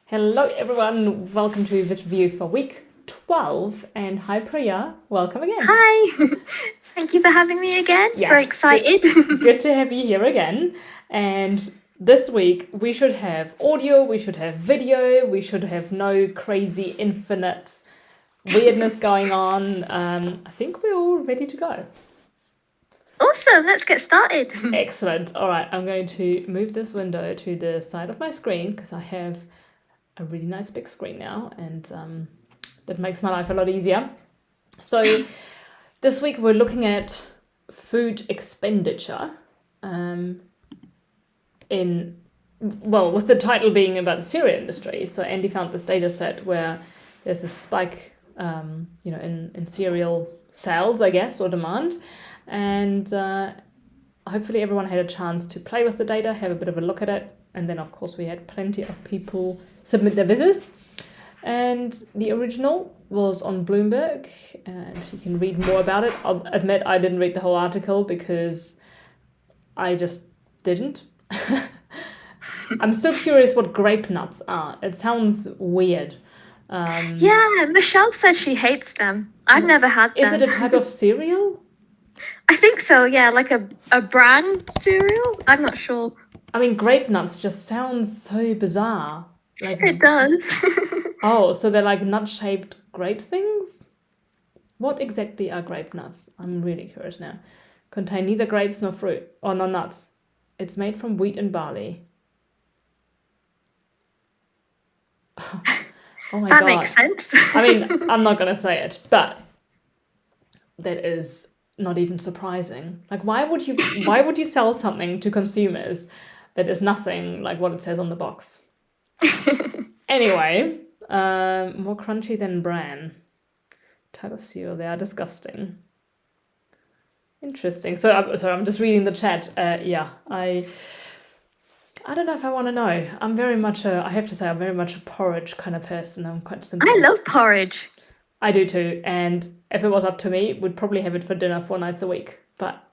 Hello everyone, welcome to this review for week 12 and hi Priya, welcome again. Hi, thank you for having me again. Very excited. Good to have you here again. And this week we should have audio, we should have video, we should have no crazy infinite weirdness going on. I think we're all ready to go. Awesome, let's get started. Excellent. All right, I'm going to move this window to the side of my screen because I have a really nice big screen now, and that makes my life a lot easier. So this week we're looking at food expenditure with the title being about the cereal industry. So Andy found this data set where there's a spike in cereal sales, I guess, or demand, and hopefully everyone had a chance to play with the data, have a bit of a look at it. And then, of course, we had plenty of people submit their visit. And the original was on Bloomberg, and you can read more about it. I'll admit I didn't read the whole article because I just didn't. I'm still curious what grape nuts are. It sounds weird. Yeah, Michelle said she hates them. I've never had them. Is it a type of cereal? I think so, yeah, like a bran cereal? I'm not sure. I mean, grape nuts just sounds so bizarre. Like, It does. oh, so they're like nut-shaped grape things? What exactly are grape nuts? I'm really curious now. Contain neither grapes nor fruit, or nor nuts. It's made from wheat and barley. Oh my That God. makes sense. I mean, I'm not going to say it, but that is not even surprising. Like, why would you sell something to consumers that is nothing like what it says on the box? Anyway, more crunchy than bran. Type of cereal. They are disgusting. Interesting. So I'm just reading the chat. I don't know if I want to know. I have to say, I'm very much a porridge kind of person. I'm quite simple. I love porridge. I do too. And if it was up to me, we'd probably have it for dinner 4 nights a week. But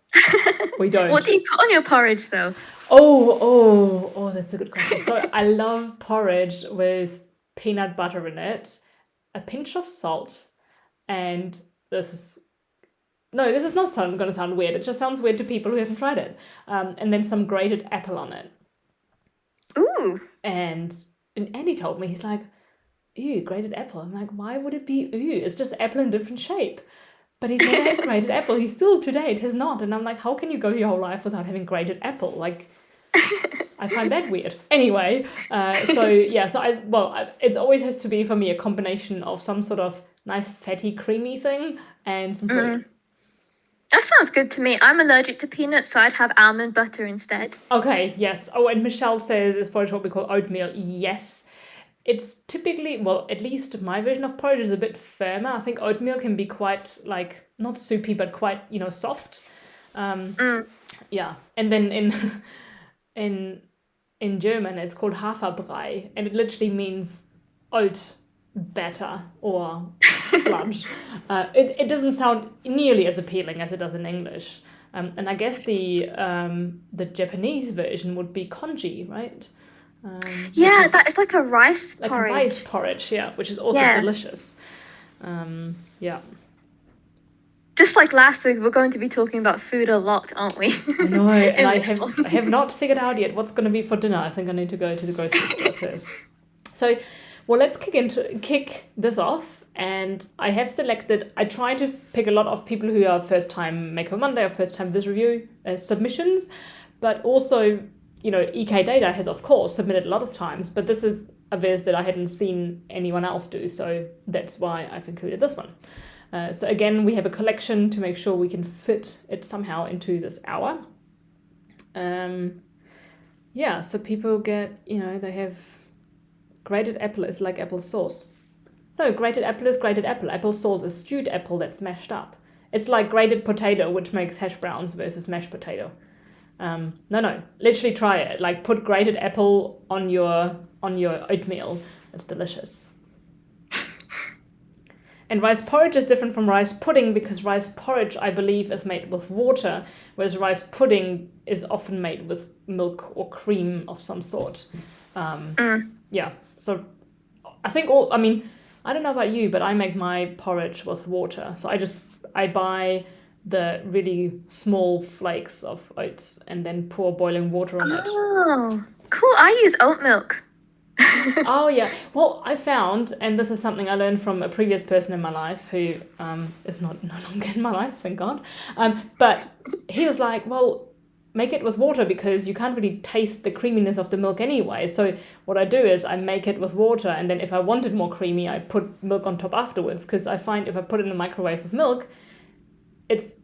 we don't. What do you put on your porridge, though? Oh, that's a good question. So I love porridge with peanut butter in it, a pinch of salt, and this is not going to sound weird. It just sounds weird to people who haven't tried it. And then some grated apple on it. Ooh. And Andy told me, he's like, ew, grated apple. I'm like, why would it be ew? It's just apple in different shape. But he's never had grated apple. He still, to date, has not. And I'm like, how can you go your whole life without having grated apple? Like, I find that weird. Anyway, it always has to be, for me, a combination of some sort of nice, fatty, creamy thing and some fruit. That sounds good to me. I'm allergic to peanuts, so I'd have almond butter instead. Okay, yes. Oh, and Michelle says it's porridge what we call oatmeal. Yes. It's typically, well, at least my version of porridge is a bit firmer. I think oatmeal can be quite, like, not soupy, but quite, soft. Yeah. And then in German, it's called Haferbrei, and it literally means oat batter or sludge. It doesn't sound nearly as appealing as it does in English. And I guess the Japanese version would be congee, right? Yeah, that is like a rice Like porridge. rice porridge, yeah, which is also Yeah. delicious. Yeah. Just like last week, we're going to be talking about food a lot, aren't we? No, and I this one. have not figured out yet what's going to be for dinner. I think I need to go to the grocery store first. So, well, let's kick this off. And I have selected, I try to pick a lot of people who are first time Makeover Monday or first time this review submissions, but also, EK Data has, of course, submitted a lot of times, but this is a viz that I hadn't seen anyone else do, so that's why I've included this one. So again, we have a collection to make sure we can fit it somehow into this hour. So people get, they have grated apple is like apple sauce. No, grated apple is grated apple. Apple sauce is stewed apple that's mashed up. It's like grated potato, which makes hash browns versus mashed potato. No, literally try it. Like, put grated apple on your oatmeal. It's delicious. And rice porridge is different from rice pudding because rice porridge, I believe, is made with water, whereas rice pudding is often made with milk or cream of some sort. Yeah, so I think I don't know about you, but I make my porridge with water. So I buy the really small flakes of oats and then pour boiling water on it. Oh, cool. I use oat milk. Oh yeah. Well, I found, and this is something I learned from a previous person in my life who is no longer in my life, thank God. But he was like, well, make it with water because you can't really taste the creaminess of the milk anyway. So what I do is I make it with water, and then if I want it more creamy, I put milk on top afterwards. Because I find if I put it in the microwave with milk, it's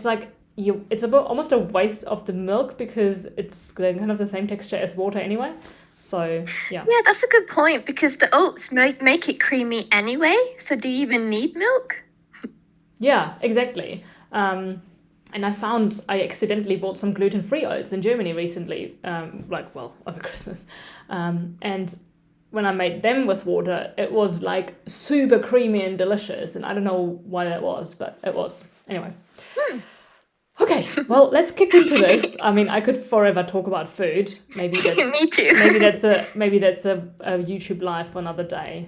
like it's about almost a waste of the milk because it's kind of the same texture as water anyway. So yeah. Yeah, that's a good point because the oats make it creamy anyway. So do you even need milk? Yeah, exactly. And I found I accidentally bought some gluten-free oats in Germany recently, over Christmas. And when I made them with water, it was like super creamy and delicious. And I don't know why that was, but it was. Anyway. Okay, well, let's kick into this. I mean, I could forever talk about food. Maybe that's Me too. maybe that's a YouTube live for another day.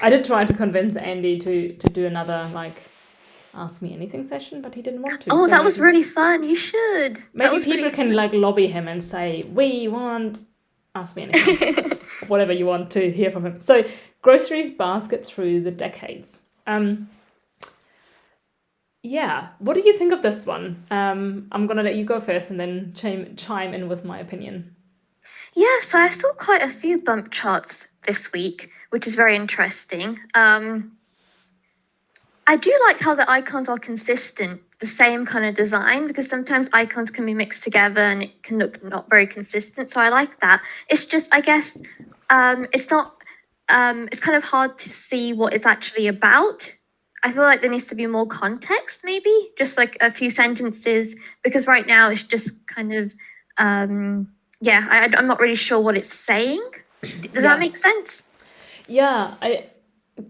I did try to convince Andy to do another ask me anything session, but he didn't want to. Oh, So that was really fun. You should. maybe people can lobby him and say, we want ask me anything, whatever you want to hear from him. So groceries basket through the decades. Yeah, what do you think of this one? I'm gonna let you go first and then chime in with my opinion. Yeah, so I saw quite a few bump charts this week, which is very interesting. I do like how the icons are consistent, the same kind of design, because sometimes icons can be mixed together and it can look not very consistent. So I like that. It's just, I guess, it's not, it's kind of hard to see what it's actually about. I feel like there needs to be more context, maybe just like a few sentences, because right now it's just kind of, I'm not really sure what it's saying. Does that make sense? Yeah,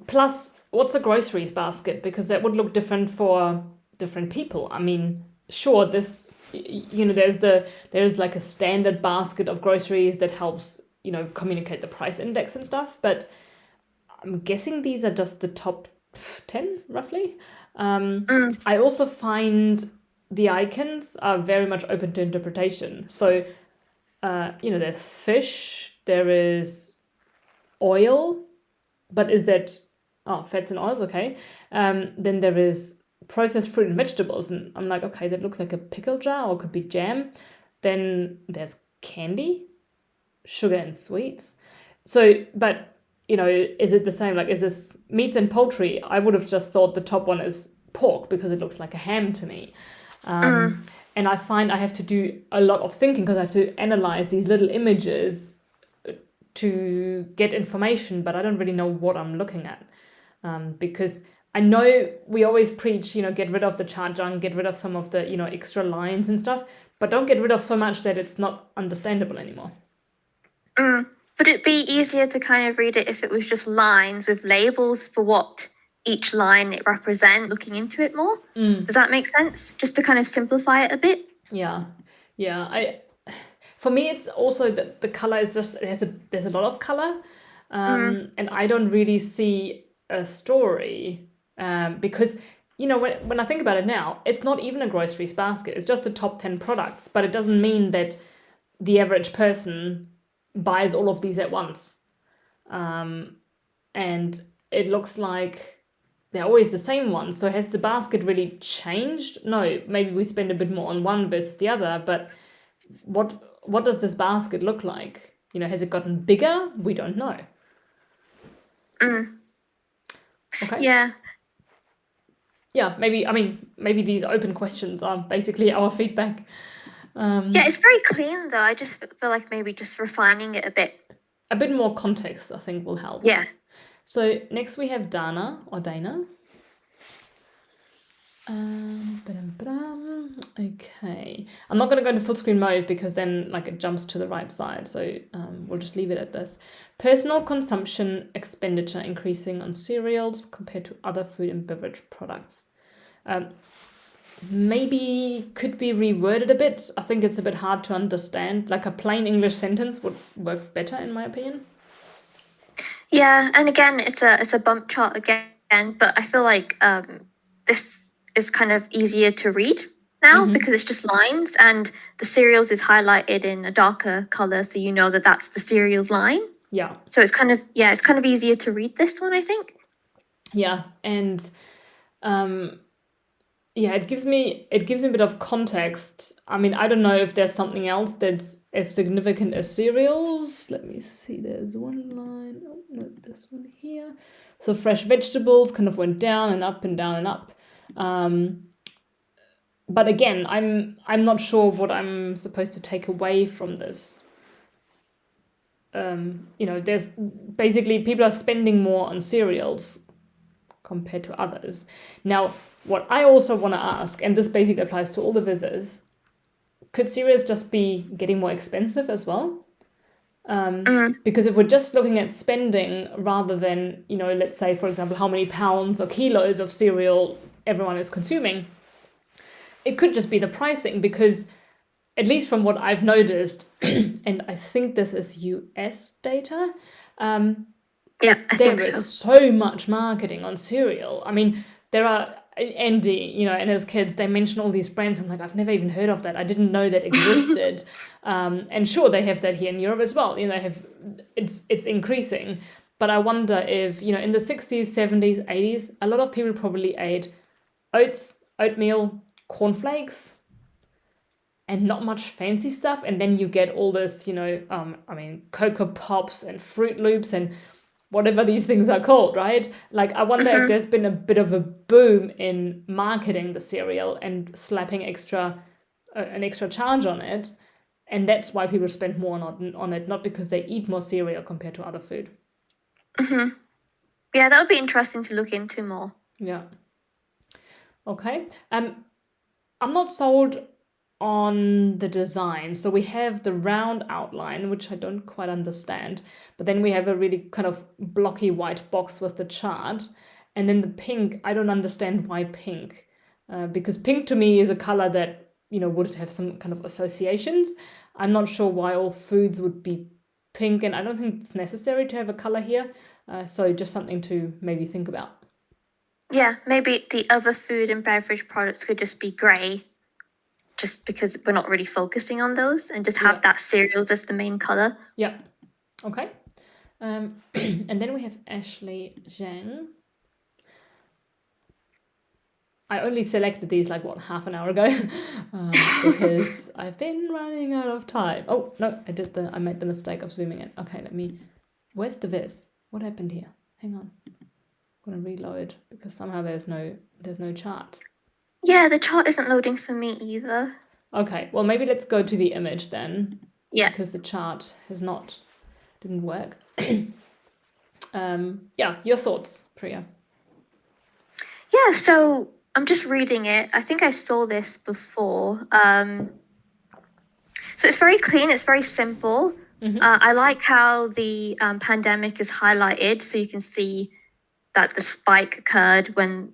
plus, what's a groceries basket? Because that would look different for different people. I mean, sure, there's like a standard basket of groceries that helps, communicate the price index and stuff. But I'm guessing these are just the top 10, roughly. I also find the icons are very much open to interpretation. So, there's fish, there is oil, but is that fats and oils? Okay. Then there is processed fruit and vegetables, and I'm like, okay, that looks like a pickle jar or could be jam. Then there's candy, sugar and sweets. So, but is it the same? Like, is this meats and poultry? I would have just thought the top one is pork because it looks like a ham to me. And I find I have to do a lot of thinking because I have to analyze these little images to get information, but I don't really know what I'm looking at. Because I know we always preach, get rid of the chart junk, get rid of some of the, extra lines and stuff, but don't get rid of so much that it's not understandable anymore. Would it be easier to kind of read it if it was just lines with labels for what each line it represents, looking into it more? Does that make sense? Just to kind of simplify it a bit? Yeah. For me, it's also that the color is just, there's a lot of color, and I don't really see a story, because, when I think about it now, it's not even a groceries basket. It's just the top 10 products, but it doesn't mean that the average person buys all of these at once. And it looks like they're always the same ones. So has the basket really changed? No, maybe we spend a bit more on one versus the other, but what does this basket look like? Has it gotten bigger? We don't know. Okay. Yeah. Yeah, maybe these open questions are basically our feedback. Yeah, it's very clean though. I just feel like maybe just refining it a bit. A bit more context, I think, will help. Yeah. So next we have Dana. Okay. I'm not going to go into full screen mode because then it jumps to the right side. So we'll just leave it at this. Personal consumption expenditure increasing on cereals compared to other food and beverage products. Maybe could be reworded a bit. I think it's a bit hard to understand. Like a plain English sentence would work better in my opinion. Yeah, and again, it's a bump chart again, but I feel like this is kind of easier to read now Mm-hmm. because it's just lines, and the cereals is highlighted in a darker color, so you know that that's the cereals line. Yeah. So it's kind of easier to read this one, I think. Yeah. And um, yeah, it gives me a bit of context. I mean, I don't know if there's something else that's as significant as cereals. Let me see. There's one line. Oh no, this one here. So fresh vegetables kind of went down and up and down and up. Um, but again, I'm not sure what I'm supposed to take away from this. There's basically people are spending more on cereals compared to others. Now, what I also want to ask, and this basically applies to all the visitors, could cereals just be getting more expensive as well? Because if we're just looking at spending rather than, let's say, for example, how many pounds or kilos of cereal everyone is consuming, it could just be the pricing because, at least from what I've noticed, and I think this is US data, Yeah, I there think is so. so much marketing on cereal. I mean, there are Andy, and his kids, they mention all these brands. I'm like, I've never even heard of that. I didn't know that existed. And sure, they have that here in Europe as well. They have it's increasing. But I wonder if in the 60s, 70s, 80s, a lot of people probably ate oats, oatmeal, cornflakes, and not much fancy stuff. And then you get all this, Cocoa Pops and Fruit Loops and whatever these things are called, right? Like, I wonder if there's been a bit of a boom in marketing the cereal and slapping an extra charge on it. And that's why people spend more on it, not because they eat more cereal compared to other food. Yeah, that would be interesting to look into more. Yeah. Okay. I'm not sold on the design. So we have the round outline, which I don't quite understand, but then we have a really kind of blocky white box with the chart. And then the pink, I don't understand why pink, because pink to me is a color that, would have some kind of associations. I'm not sure why all foods would be pink, and I don't think it's necessary to have a color here. So just something to maybe think about. Yeah, maybe the other food and beverage products could just be grey, just because we're not really focusing on those, and just have that cereals as the main color. Yeah. Okay. And then we have Ashley Zhang. I only selected these half an hour ago because I've been running out of time. Oh no, I made the mistake of zooming in. Okay, where's the viz? What happened here? Hang on, I'm gonna reload because somehow there's no chart. Yeah, the chart isn't loading for me either. Okay, well maybe let's go to the image then. Yeah. Because the chart didn't work. Yeah, your thoughts, Priya. Yeah, so I'm just reading it. I think I saw this before. So it's very clean, it's very simple. I like how the pandemic is highlighted, so you can see that the spike occurred when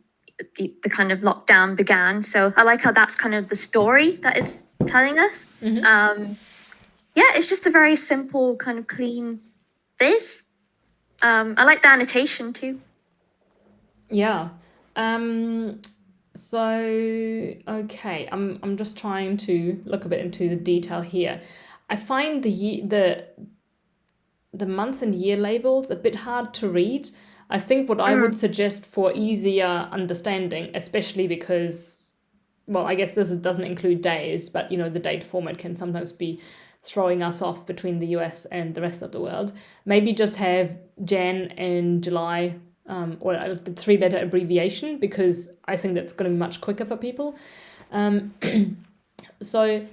the kind of lockdown began. So I like how that's kind of the story that it's telling us. Yeah, it's just a very simple, kind of clean viz. I like the annotation too. Yeah. So okay, I'm just trying to look a bit into the detail here. I find the month and year labels a bit hard to read. I think what I would suggest for easier understanding, especially because, well, I guess this doesn't include days, but the date format can sometimes be throwing us off between the US and the rest of the world. Maybe just have Jan and July, or the 3-letter abbreviation, because I think that's going to be much quicker for people. So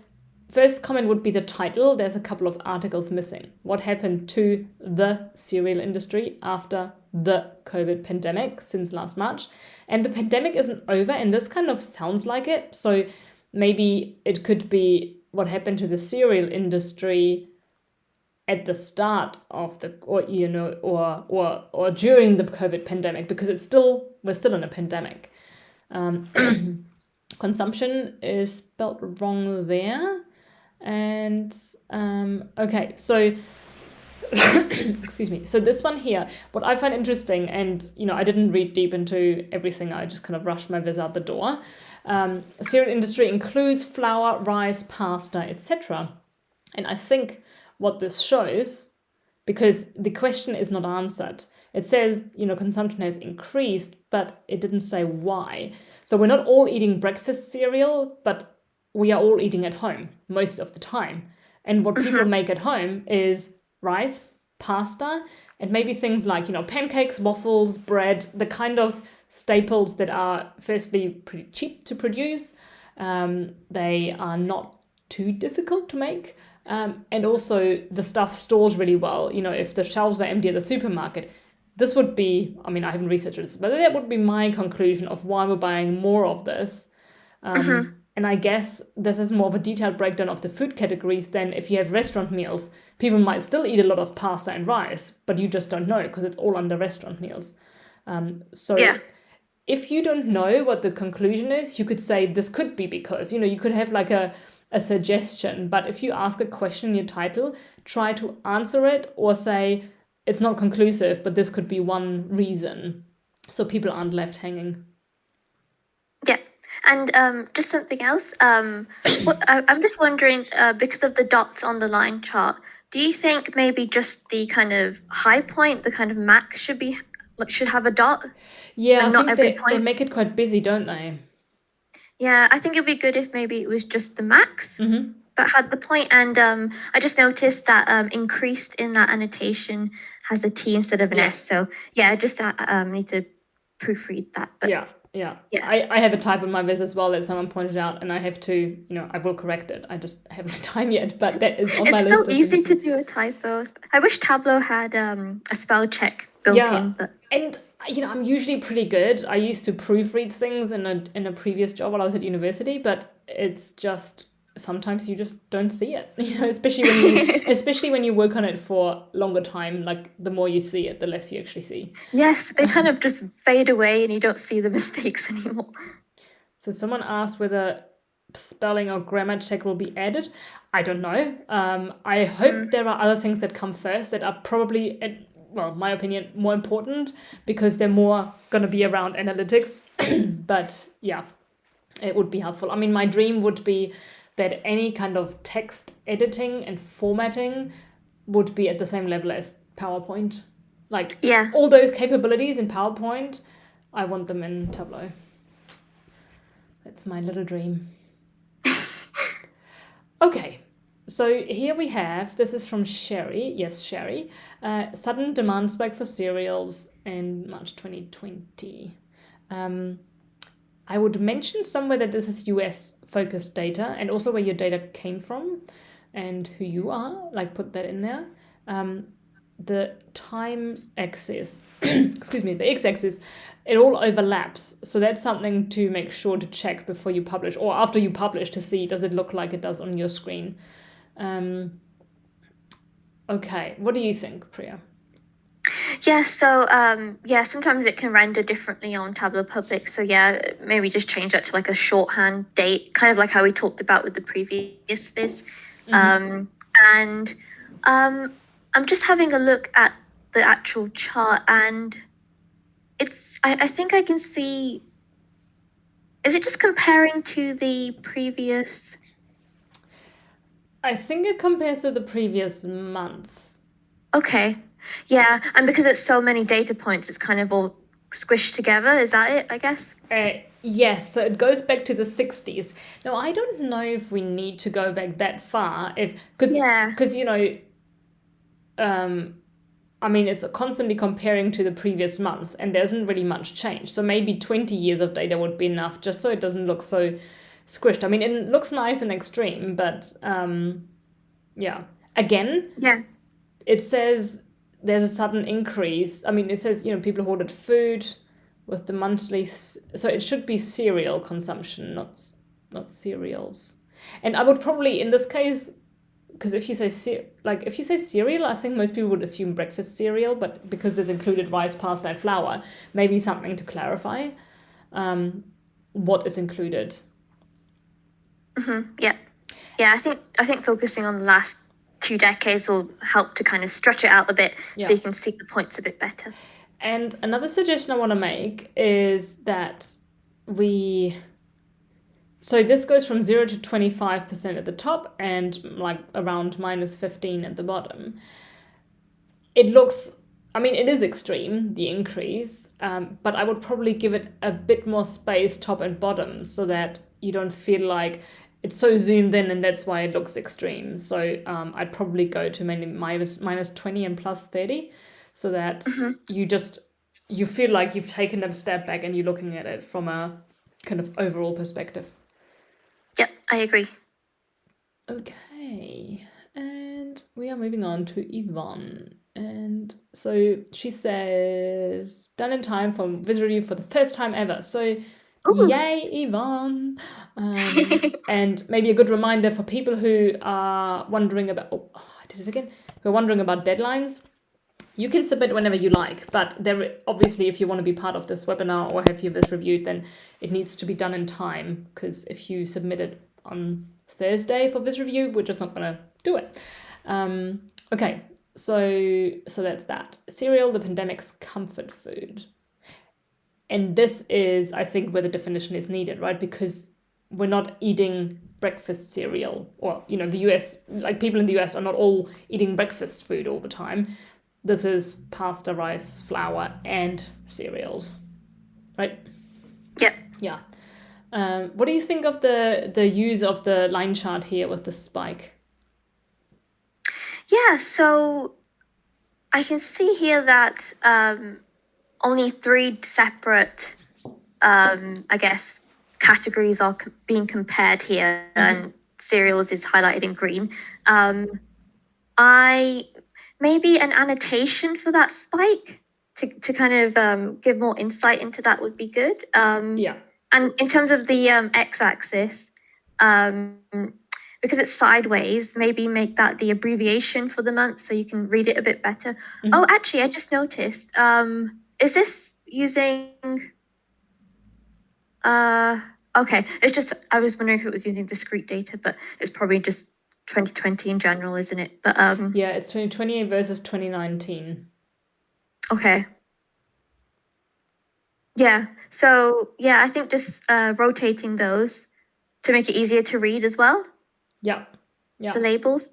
first comment would be the title. There's a couple of articles missing. What happened to the cereal industry after the COVID pandemic since last March? And the pandemic isn't over, and this kind of sounds like it. So maybe it could be what happened to the cereal industry at the start of the, or during the COVID pandemic, because we're still in a pandemic. Consumption is spelled wrong there. And okay, so excuse me. So this one here, what I find interesting, and I didn't read deep into everything. I just kind of rushed my viz out the door. Cereal industry includes flour, rice, pasta, etc. And I think what this shows, because the question is not answered. It says, consumption has increased, but it didn't say why. So we're not all eating breakfast cereal, but we are all eating at home most of the time. And what people make at home is rice, pasta, and maybe things like, pancakes, waffles, bread, the kind of staples that are firstly pretty cheap to produce. They are not too difficult to make. And also the stuff stores really well. If the shelves are empty at the supermarket, this would be, I haven't researched this, but that would be my conclusion of why we're buying more of this. And I guess this is more of a detailed breakdown of the food categories than if you have restaurant meals. People might still eat a lot of pasta and rice, but you just don't know because it's all under restaurant meals. If you don't know what the conclusion is, you could say this could be because, you could have like a suggestion. But if you ask a question in your title, try to answer it or say it's not conclusive, but this could be one reason. So people aren't left hanging. Yeah. And just something else. I'm just wondering, because of the dots on the line chart, do you think maybe just the kind of high point, the kind of max should have a dot? Yeah, I think they make it quite busy, don't they? Yeah, I think it'd be good if maybe it was just the max, but had the point. And I just noticed that increased in that annotation has a T instead of an S. So yeah, I just need to proofread that. But yeah. I have a typo in my viz as well that someone pointed out, and I have to, I will correct it. I just haven't had time yet, but that is on my list. It's so easy to do a typo. I wish Tableau had a spell check built in. But... And I'm usually pretty good. I used to proofread things in a previous job while I was at university, but it's just sometimes you just don't see it. Especially when you work on it for longer time. Like the more you see it, the less you actually see. Yes, they kind of just fade away, and you don't see the mistakes anymore. So someone asked whether spelling or grammar check will be added. I don't know. I hope there are other things that come first that are probably, well, my opinion, more important because they're more going to be around analytics. But yeah, it would be helpful. My dream would be that any kind of text editing and formatting would be at the same level as PowerPoint. Like all those capabilities in PowerPoint, I want them in Tableau. That's my little dream. Okay. So here we have, this is from Sherry. Yes, Sherry. Sudden demand spike for cereals in March 2020. I would mention somewhere that this is US focused data and also where your data came from and who you are, like put that in there. The time axis, excuse me, the x-axis, it all overlaps. So that's something to make sure to check before you publish or after you publish to see, does it look like it does on your screen? Okay, what do you think, Priya? Yeah, so sometimes it can render differently on Tableau Public. So yeah, maybe just change that to like a shorthand date, kind of like how we talked about with the previous viz. And I'm just having a look at the actual chart, and I think I can see. Is it just comparing to the previous? I think it compares to the previous month. Okay. Yeah, and because it's so many data points, it's kind of all squished together. Is that it, I guess? Yes, so it goes back to the 60s. Now, I don't know if we need to go back that far, because it's constantly comparing to the previous month, and there isn't really much change. So maybe 20 years of data would be enough, just so it doesn't look so squished. It looks nice and extreme, but again, it says there's a sudden increase. It says, people who ordered food with the monthly, so it should be cereal consumption, not cereals. And I would probably, in this case, because if you say cereal, I think most people would assume breakfast cereal, but because there's included rice, pasta, and flour, maybe something to clarify what is included. Yeah. I think focusing on the last 2 decades will help to kind of stretch it out a bit Yeah. so you can see the points a bit better. And another suggestion I want to make is that so this goes from 0 to 25% at the top and like around minus 15 at the bottom. It looks, I mean, it is extreme, the increase, but I would probably give it a bit more space top and bottom so that you don't feel like it's so zoomed in and that's why it looks extreme. So I'd probably go to maybe minus 20 and plus 30 so that you feel like you've taken a step back and you're looking at it from a kind of overall perspective. Yep, I agree. Okay, and we are moving on to Yvonne. And so she says, done in time for Viz Review for the first time ever. So yay, Yvonne. And maybe a good reminder for people who are wondering about, I did it again, who are wondering about deadlines. You can submit whenever you like, but there obviously, if you want to be part of this webinar or have your Viz reviewed, then it needs to be done in time, because if you submit it on Thursday for Viz review, we're just not going to do it. Okay, so that's that. Cereal, the pandemic's comfort food. And this is, I think, where the definition is needed, right? Because we're not eating breakfast cereal, or, the US, like people in the US are not all eating breakfast food all the time. This is pasta, rice, flour, and cereals, right? Yep. Yeah. What do you think of the use of the line chart here with the spike? Yeah, so I can see here that only 3 separate, I guess, categories are being compared here, and cereals is highlighted in green. Maybe an annotation for that spike to kind of give more insight into that would be good. Yeah. And in terms of the x-axis, because it's sideways, maybe make that the abbreviation for the month so you can read it a bit better. Oh, actually, I just noticed. Is this using... okay, it's just, I was wondering if it was using discrete data, but it's probably just 2020 in general, isn't it? But yeah, it's 2020 versus 2019. Okay. Yeah. So yeah, I think just rotating those to make it easier to read as well. Yeah. The labels.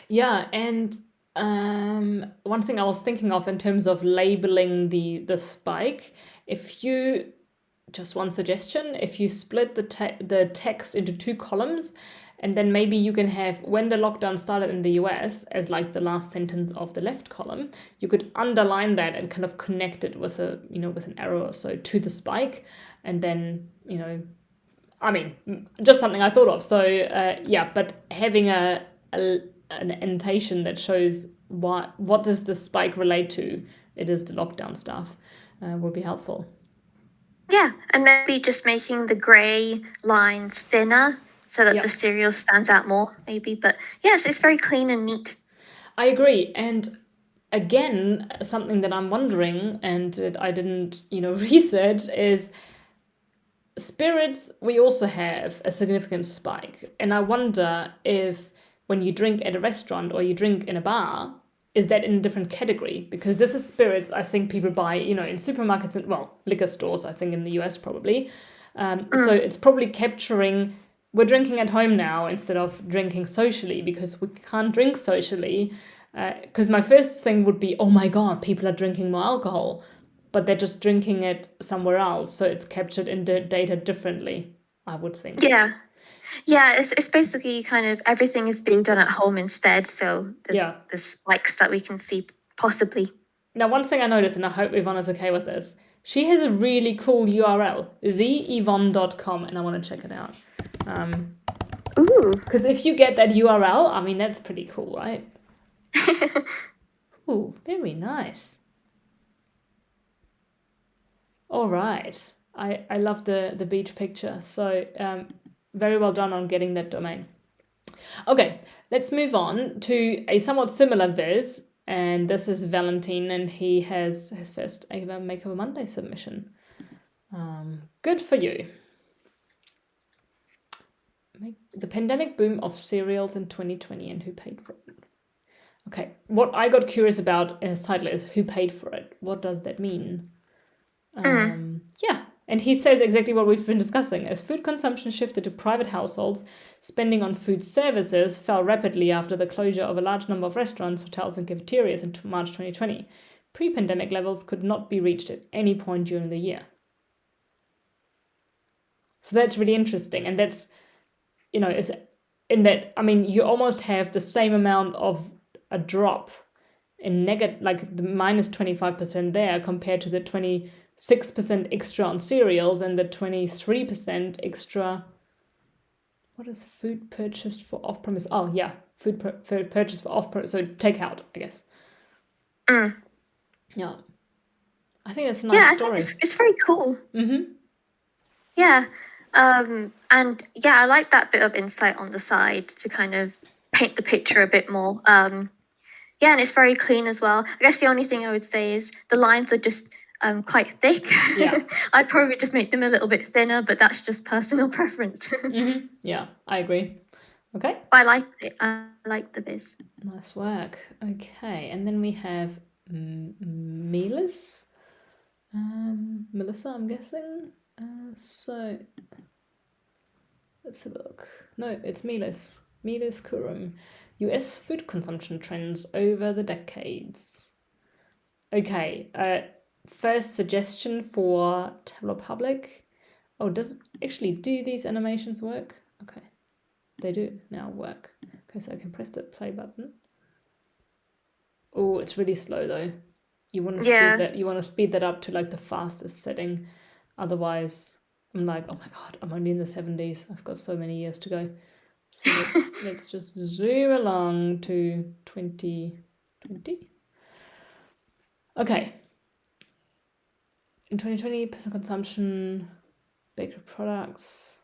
Yeah, and one thing I was thinking of in terms of labeling the spike, just one suggestion, if you split the text into 2 columns, and then maybe you can have when the lockdown started in the US as like the last sentence of the left column, you could underline that and kind of connect it with with an arrow or so to the spike, and then I mean, just something I thought of. So yeah, but having an annotation that shows what does the spike relate to, it is the lockdown stuff, will be helpful. Yeah, and maybe just making the gray lines thinner so that the cereal stands out more, maybe. But yes, it's very clean and neat. I agree. And again, something that I'm wondering, and that I didn't, research, is spirits, we also have a significant spike. And I wonder if when you drink at a restaurant or you drink in a bar, is that in a different category? Because this is spirits I think people buy, in supermarkets and, liquor stores, I think in the US probably. So it's probably capturing, we're drinking at home now instead of drinking socially, because we can't drink socially. Because my first thing would be, oh my God, people are drinking more alcohol, but they're just drinking it somewhere else. So it's captured in the data differently, I would think. Yeah. Yeah, it's basically kind of everything is being done at home instead. So there's spikes that we can see possibly. Now, one thing I noticed, and I hope Yvonne is okay with this, she has a really cool URL, theyvonne.com, and I want to check it out. Ooh. Because if you get that URL, I mean, that's pretty cool, right? Ooh, very nice. All right. I love the beach picture. So very well done on getting that domain. Okay, let's move on to a somewhat similar viz. And this is Valentin, and he has his first ever Makeover Monday submission. Good for you. the pandemic boom of cereals in 2020 and who paid for it. Okay, what I got curious about in his title is who paid for it. What does that mean? Yeah, and he says exactly what we've been discussing. As food consumption shifted to private households, spending on food services fell rapidly after the closure of a large number of restaurants, hotels, and cafeterias in March 2020. Pre-pandemic levels could not be reached at any point during the year. So that's really interesting, and that's, is in that, I mean, you almost have the same amount of a drop in negative, like the minus 25% there compared to the 26% extra on cereals and the 23% extra. What is food purchased for off-premise? Oh, yeah, food purchased for off-premise, so takeout, I guess. Yeah. I think that's a nice story. I think it's very cool. Mm-hmm. Yeah. And yeah, I like that bit of insight on the side to kind of paint the picture a bit more. Yeah, and it's very clean as well. I guess the only thing I would say is the lines are just quite thick. Yeah. I'd probably just make them a little bit thinner, but that's just personal preference. Mm-hmm. Yeah, I agree. Okay. But I like it. I like the biz. Nice work. Okay, and then we have Melissa, I'm guessing. So let's have a look. No, it's Melis Kurum. US food consumption trends over the decades. Okay, first suggestion for Tableau Public. Oh, does it actually do these animations work? Okay, they do now work. Okay, so I can press the play button. Oh, it's really slow though. You want to speed that up to like the fastest setting. Otherwise, I'm like, oh my god, I'm only in the 70s. I've got so many years to go. So let's just zoom along to 2020. Okay. In 2020, personal consumption, bakery products.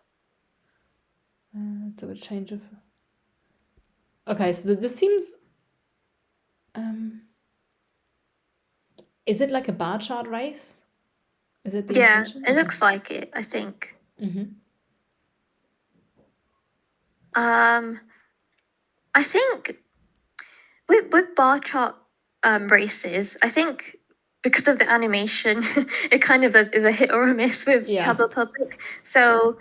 It's a good change of. Okay, so this seems. Is it like a bar chart race? Is it the intention? It looks like it, I think. Mm-hmm. I think with bar chart races, I think because of the animation, it kind of is a hit or a miss with Tableau Public. So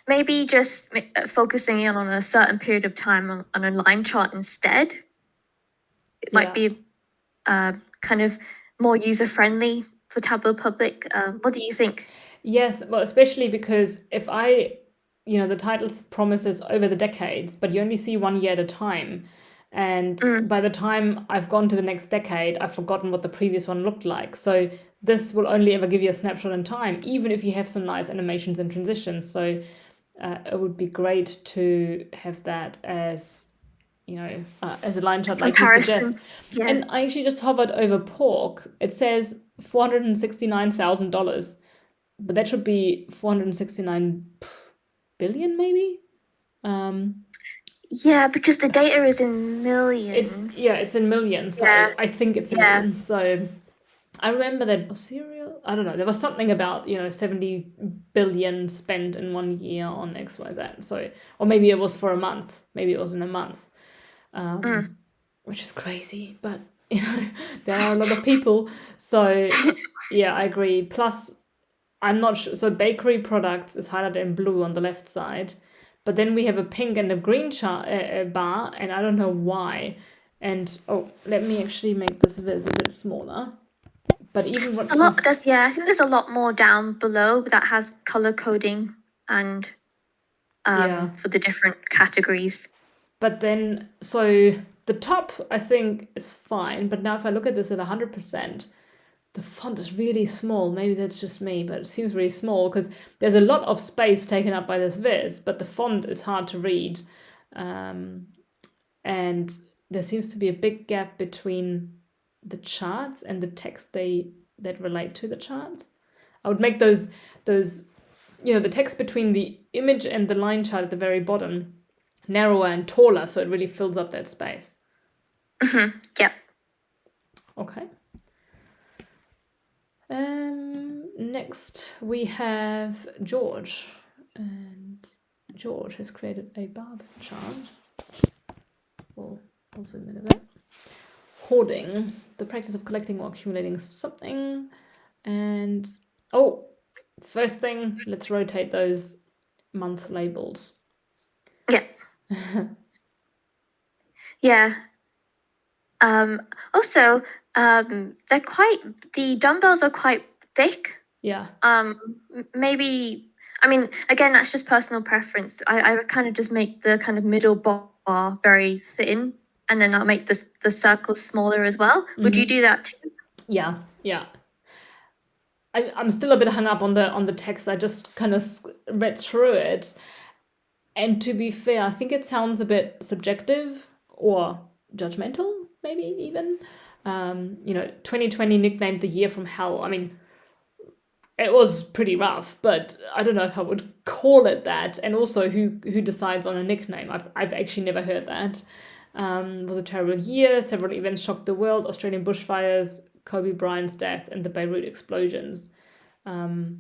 maybe just focusing in on a certain period of time on a line chart instead. It might be kind of more user-friendly for Tableau Public. What do you think? Yes, well, especially because if the title promises over the decades, but you only see 1 year at a time. And by the time I've gone to the next decade, I've forgotten what the previous one looked like. So this will only ever give you a snapshot in time, even if you have some nice animations and transitions. So it would be great to have that as, as a line chart like you suggest. Yeah. And I actually just hovered over pork. It says $469,000, but that should be 469 billion maybe. Yeah, because the data is in millions. It's in millions. So I think it's in millions. So I remember that cereal. I don't know. There was something about 70 billion spent in 1 year on XYZ. So, or maybe it was for a month. Maybe it was in a month, which is crazy. But there are a lot of people. So yeah, I agree. Plus, I'm not sure. So bakery products is highlighted in blue on the left side. But then we have a pink and a green bar, and I don't know why. And let me actually make this viz a bit smaller. But even what I think there's a lot more down below that has color coding and for the different categories. But then, so the top I think is fine. But now if I look at this at 100%. The font is really small. Maybe that's just me, but it seems really small because there's a lot of space taken up by this viz, but the font is hard to read. And there seems to be a big gap between the charts and the text that relate to the charts. I would make those the text between the image and the line chart at the very bottom narrower and taller, so it really fills up that space. Mm-hmm. Yeah. Okay. Next we have George, and George has created a barber chart. We'll zoom in a bit. Hoarding, the practice of collecting or accumulating something. And first thing, let's rotate those month labels. Yeah. Yeah. Also, the dumbbells are quite thick. Yeah. Maybe, I mean, again, that's just personal preference. I kind of just make the kind of middle bar very thin, and then I'll make the circles smaller as well. Would you do that too? Yeah. I'm still a bit hung up on the text. I just kind of read through it, and to be fair, I think it sounds a bit subjective or judgmental, maybe even. 2020 nicknamed the year from hell. I mean, it was pretty rough, but I don't know if I would call it that. And also, who decides on a nickname? I've actually never heard that. It was a terrible year. Several events shocked the world: Australian bushfires, Kobe Bryant's death, and the Beirut explosions. I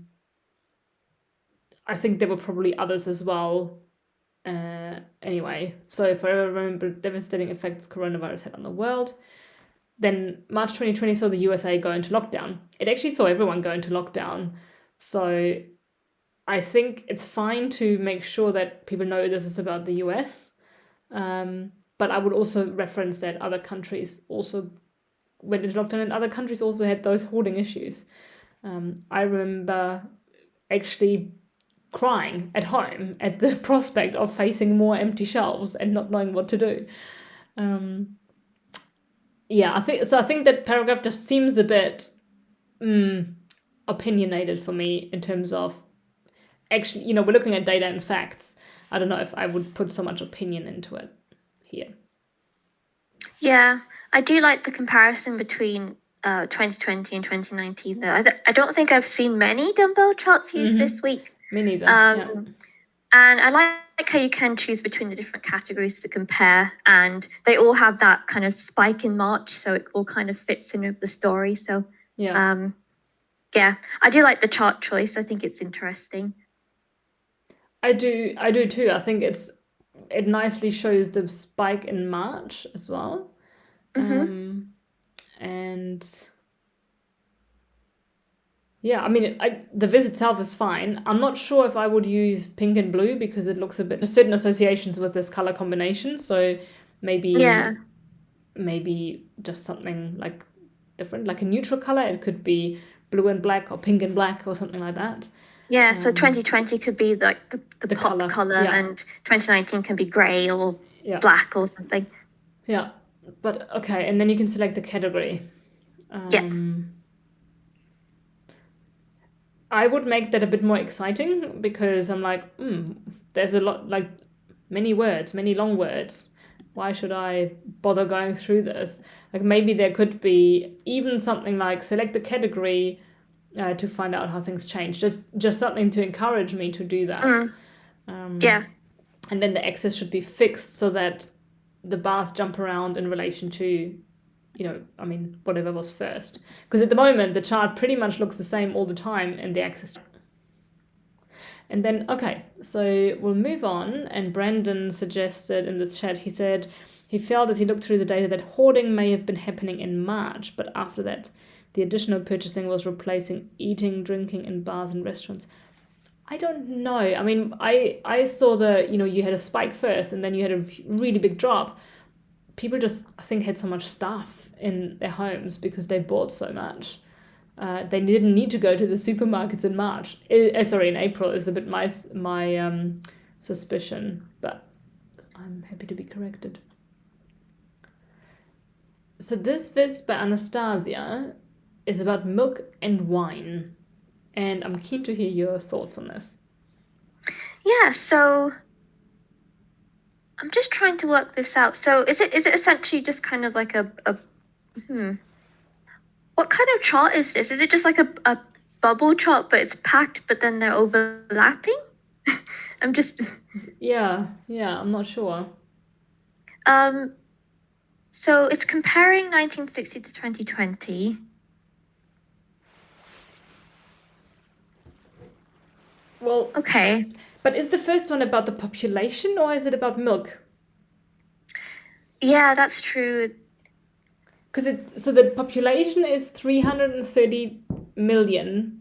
think there were probably others as well. Anyway, so forever remember devastating effects coronavirus had on the world. Then March 2020 saw the USA go into lockdown. It actually saw everyone go into lockdown. So I think it's fine to make sure that people know this is about the US. But I would also reference that other countries also went into lockdown and other countries also had those hoarding issues. I remember actually crying at home at the prospect of facing more empty shelves and not knowing what to do. I think that paragraph just seems a bit opinionated for me in terms of actually, we're looking at data and facts. I don't know if I would put so much opinion into it here. Yeah, I do like the comparison between 2020 and 2019 though. I don't think I've seen many dumbbell charts used this week. Me neither. And I like how you can choose between the different categories to compare, and they all have that kind of spike in March, so it all kind of fits in with the story. So I do like the chart choice. I think it's interesting. I do too. I think it nicely shows the spike in March as well. And yeah, I mean, the viz itself is fine. I'm not sure if I would use pink and blue because it looks a bit... There's certain associations with this color combination, so maybe just something like different, like a neutral color. It could be blue and black or pink and black or something like that. Yeah, so 2020 could be like the pop color and 2019 can be gray or black or something. Yeah, but okay, and then you can select the category. I would make that a bit more exciting because I'm like, there's a lot, like many words, many long words. Why should I bother going through this? Like maybe there could be even something like select the category to find out how things change. Just something to encourage me to do that. And then the axis should be fixed so that the bars jump around in relation to, whatever was first. Because at the moment, the chart pretty much looks the same all the time in the axis. And then, okay, so we'll move on. And Brandon suggested in the chat, he said he felt as he looked through the data that hoarding may have been happening in March, but after that, the additional purchasing was replacing eating, drinking in bars and restaurants. I don't know. I mean, I saw you had a spike first and then you had a really big drop. People just, I think, had so much stuff in their homes because they bought so much. They didn't need to go to the supermarkets in March. In April is a bit my suspicion, but I'm happy to be corrected. So this viz by Anastasia is about milk and wine. And I'm keen to hear your thoughts on this. Yeah, so I'm just trying to work this out. So is it essentially just kind of like what kind of chart is this? Is it just like a bubble chart, but it's packed, but then they're overlapping? I'm just... Yeah, I'm not sure. So it's comparing 1960 to 2020. Well, Okay. but is the first one about the population or is it about milk? Yeah, that's true. Because so the population is 330 million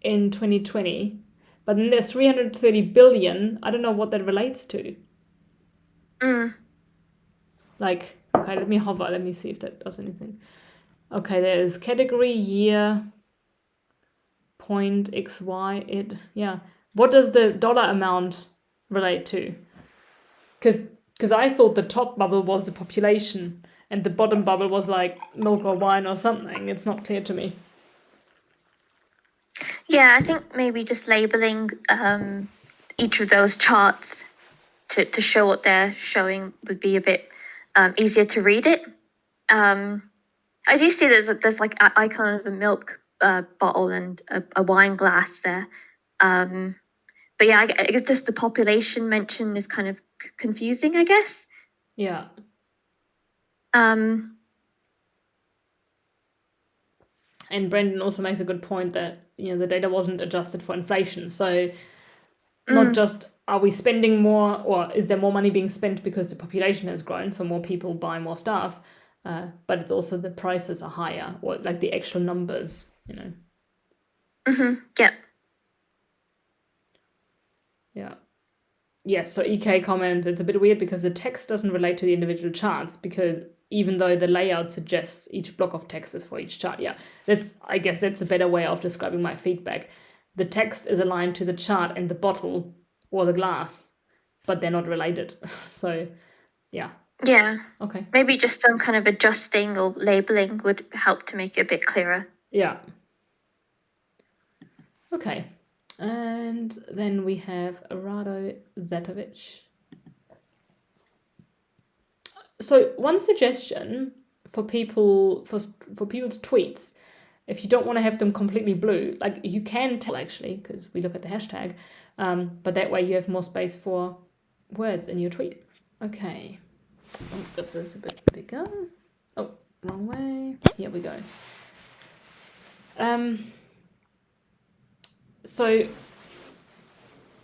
in 2020, but then there's 330 billion. I don't know what that relates to. Mm. Like, okay, let me hover. Let me see if that does anything. Okay, there's category, year, point, XY, it. Yeah. What does the dollar amount relate to? Because I thought the top bubble was the population and the bottom bubble was like milk or wine or something. It's not clear to me. Yeah, I think maybe just labeling each of those charts to show what they're showing would be a bit easier to read it. I do see there's like an icon of a milk bottle and a wine glass there. But yeah, I guess just the population mention is kind of confusing, I guess. Yeah. Um, And Brendan also makes a good point that, the data wasn't adjusted for inflation. So not just are we spending more or is there more money being spent because the population has grown, so more people buy more stuff, but it's also the prices are higher or like the actual numbers, yeah. Yeah. Yes, so EK comments, it's a bit weird because the text doesn't relate to the individual charts because even though the layout suggests each block of text is for each chart. Yeah, I guess that's a better way of describing my feedback. The text is aligned to the chart and the bottle or the glass, but they're not related. So, yeah. Yeah. Okay. Maybe just some kind of adjusting or labeling would help to make it a bit clearer. Yeah. Okay. And then we have Rado Zetovic. So one suggestion for people for people's tweets, if you don't want to have them completely blue, like you can tell actually, because we look at the hashtag, but that way you have more space for words in your tweet. Okay. Oh, this is a bit bigger. Oh, wrong way. Here we go. So